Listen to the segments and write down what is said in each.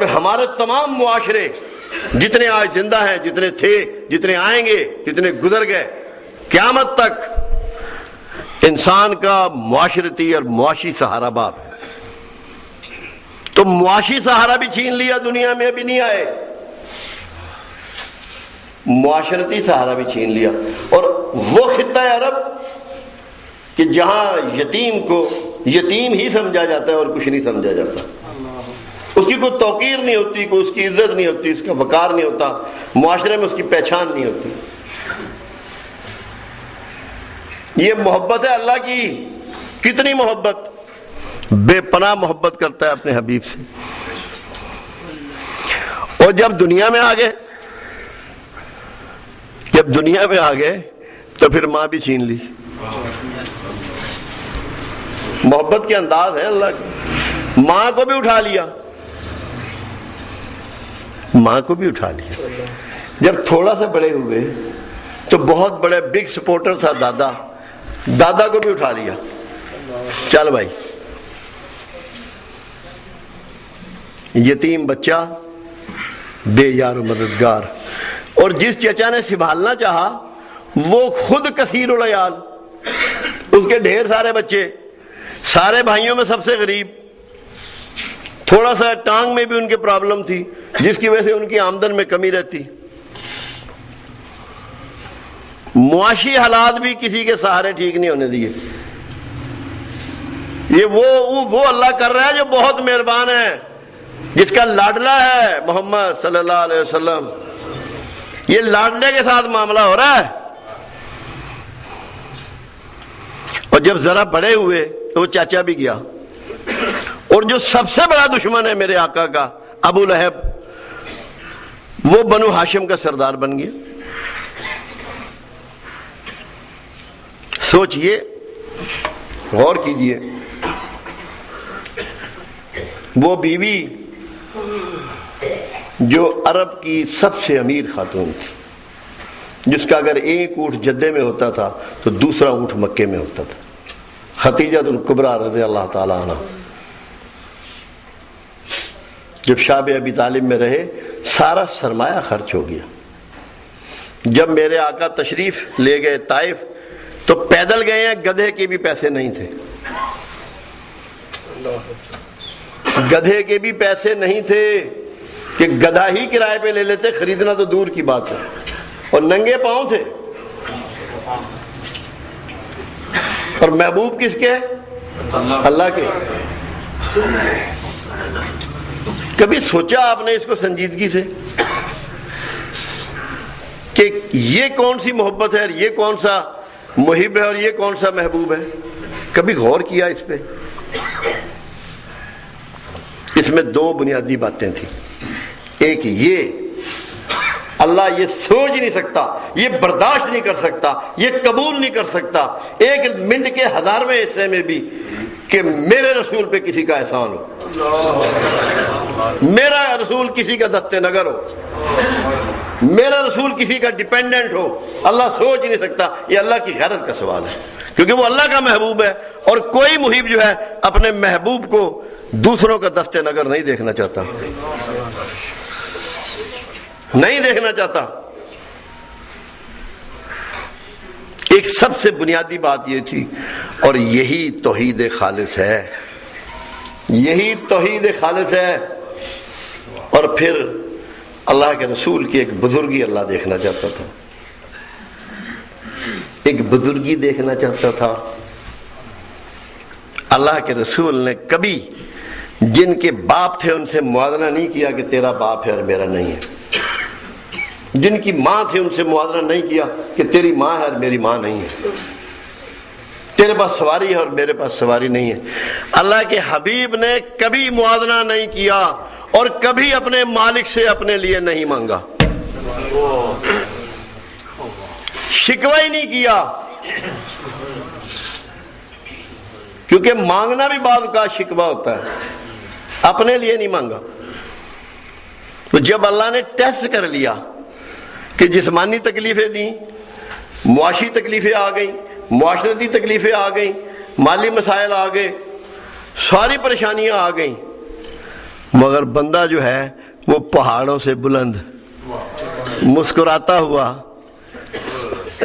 اور ہمارے تمام معاشرے جتنے آج زندہ ہیں، جتنے تھے، جتنے آئیں گے، جتنے گزر گئے، قیامت تک انسان کا معاشرتی اور معاشی سہارا باپ ہے۔ تو معاشی سہارا بھی چھین لیا، دنیا میں ابھی نہیں آئے، معاشرتی سہارا بھی چھین لیا۔ اور وہ خطہ عرب کہ جہاں یتیم کو یتیم ہی سمجھا جاتا ہے اور کچھ نہیں سمجھا جاتا، اس کی کوئی توقیر نہیں ہوتی، کوئی اس کی عزت نہیں ہوتی، اس کا وقار نہیں ہوتا، معاشرے میں اس کی پہچان نہیں ہوتی۔ یہ محبت ہے اللہ کی، کتنی محبت، بے پناہ محبت کرتا ہے اپنے حبیب سے۔ اور جب دنیا میں آ گئے، جب دنیا میں آ گئے تو پھر ماں بھی چھین لی۔ محبت کے انداز ہے اللہ کی، ماں کو بھی اٹھا لیا، ماں کو بھی اٹھا لیا۔ جب تھوڑا سا بڑے ہوئے تو بہت بڑے بگ سپورٹر تھا دادا، دادا کو بھی اٹھا لیا، چل بھائی۔ یتیم بچہ بے یار و مددگار، اور جس چچا نے سنبھالنا چاہا وہ خود کثیر العیال، اس کے ڈھیر سارے بچے، سارے بھائیوں میں سب سے غریب، تھوڑا سا ٹانگ میں بھی ان کے پرابلم تھی جس کی وجہ سے ان کی آمدن میں کمی رہتی۔ معاشی حالات بھی کسی کے سہارے ٹھیک نہیں ہونے دیے۔ یہ وہ اللہ کر رہا ہے جو بہت مہربان ہے، جس کا لاڈلا ہے محمد صلی اللہ علیہ وسلم۔ یہ لاڈلے کے ساتھ معاملہ ہو رہا ہے۔ اور جب ذرا بڑے ہوئے تو وہ چاچا بھی گیا، اور جو سب سے بڑا دشمن ہے میرے آقا کا، ابو لہب، وہ بنو ہاشم کا سردار بن گیا۔ سوچئے، غور کیجئے، وہ بیوی جو عرب کی سب سے امیر خاتون تھی، جس کا اگر ایک اونٹ جدے میں ہوتا تھا تو دوسرا اونٹ مکے میں ہوتا تھا، خدیجہ الکبریٰ رضی اللہ تعالی عنہ، جب شاب ابی طالب میں رہے سارا سرمایہ خرچ ہو گیا۔ جب میرے آقا تشریف لے گئے طائف تو پیدل گئے ہیں، گدھے کے بھی پیسے نہیں تھے، گدھے کے بھی پیسے نہیں تھے کہ گدھا ہی کرائے پہ لے لیتے، خریدنا تو دور کی بات ہے، اور ننگے پاؤں تھے۔ اور محبوب کس کے؟ اللہ کے۔ کبھی سوچا آپ نے اس کو سنجیدگی سے کہ یہ کون سی محبت ہے، یہ کون سا محب ہے اور یہ کون سا محبوب ہے؟ کبھی غور کیا اس پہ؟ اس میں دو بنیادی باتیں تھیں۔ ایک یہ، اللہ یہ سوچ نہیں سکتا، یہ برداشت نہیں کر سکتا، یہ قبول نہیں کر سکتا ایک منٹ کے 1000ویں حصے میں بھی کہ میرے رسول پہ کسی کا احسان ہو، میرا رسول کسی کا دست نگر ہو، میرا رسول کسی کا ڈیپینڈنٹ ہو۔ اللہ سوچ ہی نہیں سکتا۔ یہ اللہ کی غیرت کا سوال ہے، کیونکہ وہ اللہ کا محبوب ہے، اور کوئی محب جو ہے اپنے محبوب کو دوسروں کا دست نگر نہیں دیکھنا چاہتا، نہیں دیکھنا چاہتا۔ ایک سب سے بنیادی بات یہ تھی، اور یہی توحید خالص ہے، یہی توحید خالص ہے۔ اور پھر اللہ کے رسول کی ایک بزرگی اللہ دیکھنا چاہتا تھا، ایک بزرگی دیکھنا چاہتا تھا۔ اللہ کے رسول نے کبھی جن کے باپ تھے ان سے موازنہ نہیں کیا کہ تیرا باپ ہے اور میرا نہیں ہے، جن کی ماں تھی ان سے موازنہ نہیں کیا کہ تیری ماں ہے اور میری ماں نہیں ہے، تیرے پاس سواری ہے اور میرے پاس سواری نہیں ہے۔ اللہ کے حبیب نے کبھی موازنہ نہیں کیا اور کبھی اپنے مالک سے اپنے لیے نہیں مانگا، شکوہ ہی نہیں کیا، کیونکہ مانگنا بھی بعض کا شکوہ ہوتا ہے، اپنے لیے نہیں مانگا۔ تو جب اللہ نے ٹیسٹ کر لیا کہ جسمانی تکلیفیں دیں، معاشی تکلیفیں آ گئیں، معاشرتی تکلیفیں آ گئیں، مالی مسائل آ گئے، ساری پریشانیاں آ گئیں، مگر بندہ جو ہے وہ پہاڑوں سے بلند، مسکراتا ہوا،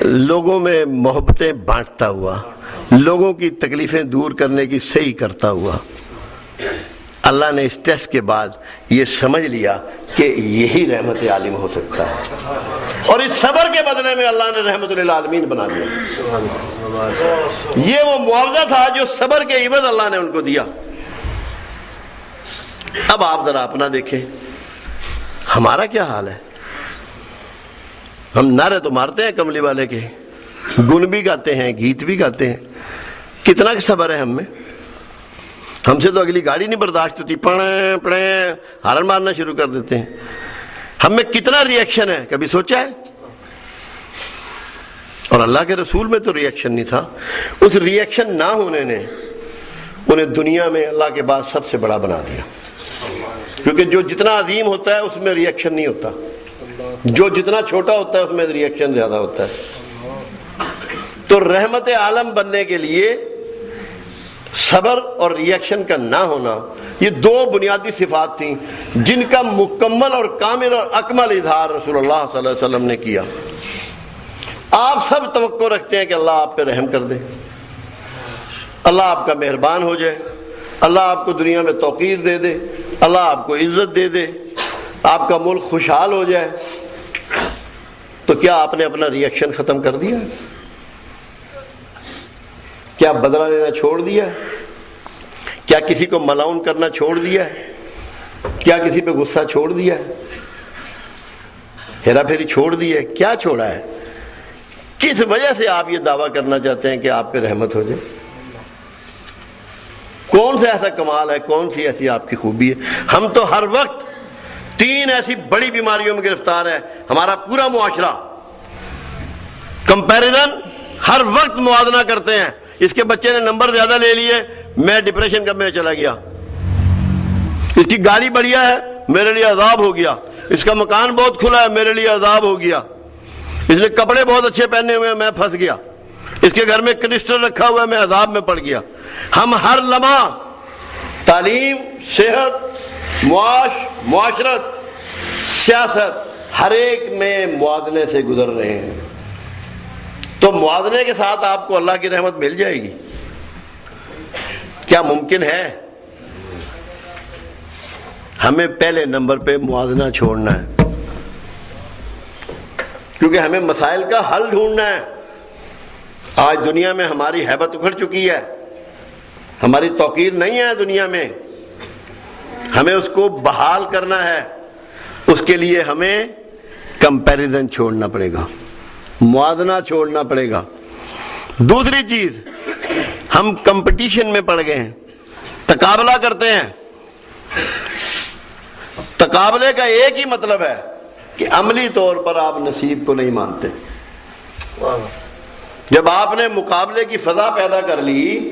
لوگوں میں محبتیں بانٹتا ہوا، لوگوں کی تکلیفیں دور کرنے کی صحیح کرتا ہوا۔ اللہ نے اس ٹیسٹ کے بعد یہ سمجھ لیا کہ یہی رحمت عالم ہو سکتا ہے، اور اس صبر کے بدلے میں اللہ نے رحمت للعالمین بنا دیا۔ یہ وہ معاوضہ تھا جو صبر کے عوض اللہ نے ان کو دیا۔ اب آپ ذرا اپنا دیکھیں، ہمارا کیا حال ہے؟ ہم نعرے تو مارتے ہیں کملی والے کے، گن بھی گاتے ہیں، گیت بھی گاتے ہیں، کتنا صبر ہے ہم میں؟ ہم سے تو اگلی گاڑی نہیں برداشت ہوتی، پڑیں پڑیں ہارن مارنا شروع کر دیتے ہیں۔ ہم میں کتنا ری ایکشن ہے، کبھی سوچا ہے؟ اور اللہ کے رسول میں تو ری ایکشن نہیں تھا۔ اس ری ایکشن نہ ہونے نے انہیں دنیا میں اللہ کے بعد سب سے بڑا بنا دیا، کیونکہ جو جتنا عظیم ہوتا ہے اس میں ری ایکشن نہیں ہوتا، جو جتنا چھوٹا ہوتا ہے اس میں ری ایکشن زیادہ ہوتا ہے۔ تو رحمت عالم بننے کے لیے صبر اور ری ایکشن کا نہ ہونا، یہ دو بنیادی صفات تھیں جن کا مکمل اور کامل اور اکمل اظہار رسول اللہ صلی اللہ علیہ وسلم نے کیا۔ آپ سب توقع رکھتے ہیں کہ اللہ آپ پہ رحم کر دے، اللہ آپ کا مہربان ہو جائے، اللہ آپ کو دنیا میں توقیر دے دے، اللہ آپ کو عزت دے دے، آپ کا ملک خوشحال ہو جائے۔ تو کیا آپ نے اپنا ری ایکشن ختم کر دیا؟ کیا بدلہ لینا چھوڑ دیا؟ کیا کسی کو ملعون کرنا چھوڑ دیا ہے؟ کیا کسی پہ غصہ چھوڑ دیا ہے؟ ہیرا پھیری چھوڑ دی ہے؟ کیا چھوڑا ہے؟ کس وجہ سے آپ یہ دعویٰ کرنا چاہتے ہیں کہ آپ پہ رحمت ہو جائے؟ کون سا ایسا کمال ہے، کون سی ایسی آپ کی خوبی ہے؟ ہم تو ہر وقت تین ایسی بڑی بیماریوں میں گرفتار ہے ہمارا پورا معاشرہ۔ کمپیریزن، ہر وقت موازنہ کرتے ہیں، اس کے بچے نے نمبر زیادہ لے لیے، میں ڈپریشن کا میں چلا گیا، اس کی گاڑی بڑھیا ہے، میرے لیے عذاب ہو گیا، اس کا مکان بہت کھلا ہے، میرے لیے عذاب ہو گیا، اس نے کپڑے بہت اچھے پہنے ہوئے ہیں، میں پھنس گیا، اس کے گھر میں کرسٹل رکھا ہوا ہے، میں عذاب میں پڑ گیا۔ ہم ہر لمحہ تعلیم، صحت، معاشرت، سیاست، ہر ایک میں موازنے سے گزر رہے ہیں۔ تو موازنے کے ساتھ آپ کو اللہ کی رحمت مل جائے گی؟ کیا ممکن ہے؟ ہمیں پہلے نمبر پہ موازنہ چھوڑنا ہے، کیونکہ ہمیں مسائل کا حل ڈھونڈنا ہے۔ آج دنیا میں ہماری ہیبت اکھڑ چکی ہے، ہماری توقیر نہیں ہے دنیا میں، ہمیں اس کو بحال کرنا ہے۔ اس کے لیے ہمیں کمپیریزن چھوڑنا پڑے گا، موازنہ چھوڑنا پڑے گا۔ دوسری چیز، ہم کمپٹیشن میں پڑ گئے ہیں، تقابلہ کرتے ہیں۔ تقابلے کا ایک ہی مطلب ہے کہ عملی طور پر آپ نصیب کو نہیں مانتے۔ جب آپ نے مقابلے کی فضا پیدا کر لی،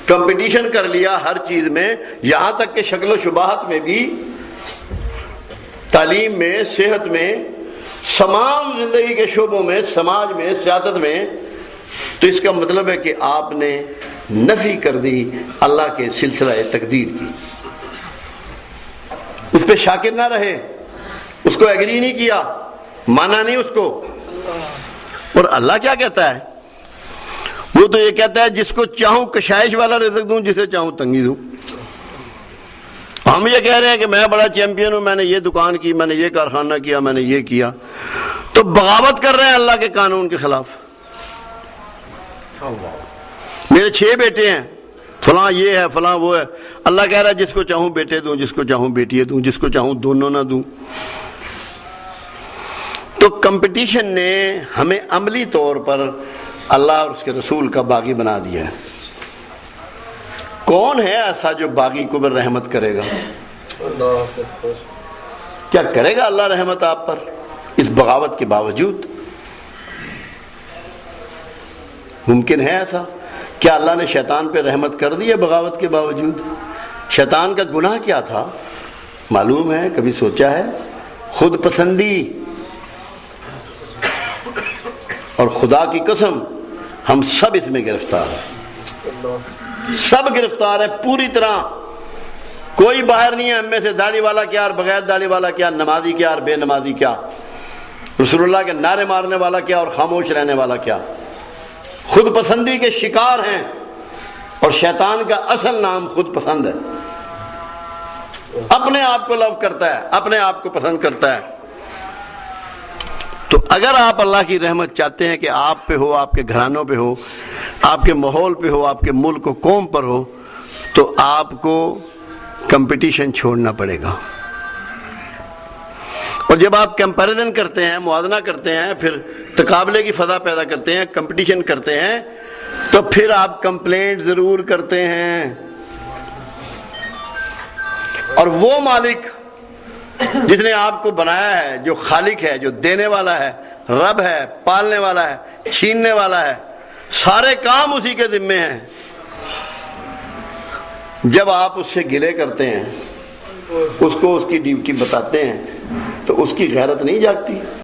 کمپٹیشن کر لیا ہر چیز میں، یہاں تک کہ شکل و شباہت میں بھی، تعلیم میں، صحت میں، تمام زندگی کے شعبوں میں، سماج میں، سیاست میں، تو اس کا مطلب ہے کہ آپ نے نفی کر دی اللہ کے سلسلہ تقدیر کی، اس پہ شاکر نہ رہے، اس کو ایگری نہیں کیا، مانا نہیں اس کو۔ اور اللہ کیا کہتا ہے؟ وہ تو یہ کہتا ہے جس کو چاہوں کشائش والا رزق دوں، جسے چاہوں تنگی دوں۔ ہم یہ کہہ رہے ہیں کہ میں بڑا چیمپئن ہوں، میں نے یہ دکان کی، میں نے یہ کارخانہ کیا، میں نے یہ کیا، تو بغاوت کر رہے ہیں اللہ کے قانون کے خلاف۔ میرے 6 بیٹے ہیں، فلاں یہ ہے، فلاں وہ ہے، اللہ کہہ رہا ہے جس کو چاہوں بیٹے دوں، جس کو چاہوں بیٹیاں دوں، جس کو چاہوں دونوں نہ دوں۔ تو کمپٹیشن نے ہمیں عملی طور پر اللہ اور اس کے رسول کا باغی بنا دیا ہے۔ کون ہے ایسا جو باغی کو پر رحمت کرے گا؟ کیا کرے گا اللہ رحمت آپ پر اس بغاوت کے باوجود؟ ممکن ہے ایسا؟ کیا اللہ نے شیطان پہ رحمت کر دی ہے بغاوت کے باوجود؟ شیطان کا گناہ کیا تھا معلوم ہے؟ کبھی سوچا ہے؟ خود پسندی۔ اور خدا کی قسم ہم سب اس میں گرفتار ہیں، سب گرفتار ہیں پوری طرح۔ کوئی باہر نہیں ہے ہم میں سے داڑھی والا کیا اور بغیر داڑھی والا کیا، نمازی کیا اور بے نمازی کیا، رسول اللہ کے نعرے مارنے والا کیا اور خاموش رہنے والا کیا۔ خود پسندی کے شکار ہیں، اور شیطان کا اصل نام خود پسند ہے، اپنے آپ کو لو کرتا ہے، اپنے آپ کو پسند کرتا ہے۔ تو اگر آپ اللہ کی رحمت چاہتے ہیں کہ آپ پہ ہو، آپ کے گھرانوں پہ ہو، آپ کے ماحول پہ ہو، آپ کے ملک و قوم پر ہو، تو آپ کو کمپٹیشن چھوڑنا پڑے گا۔ اور جب آپ کمپیریزن کرتے ہیں، موازنہ کرتے ہیں، پھر تقابلے کی فضا پیدا کرتے ہیں، کمپٹیشن کرتے ہیں، تو پھر آپ کمپلینٹ ضرور کرتے ہیں۔ اور وہ مالک جس نے آپ کو بنایا ہے، جو خالق ہے، جو دینے والا ہے، رب ہے، پالنے والا ہے، چھیننے والا ہے، سارے کام اسی کے ذمے ہیں، جب آپ اس سے گلے کرتے ہیں، اس کو اس کی ڈیوٹی بتاتے ہیں، تو اس کی غیرت نہیں جاگتی؟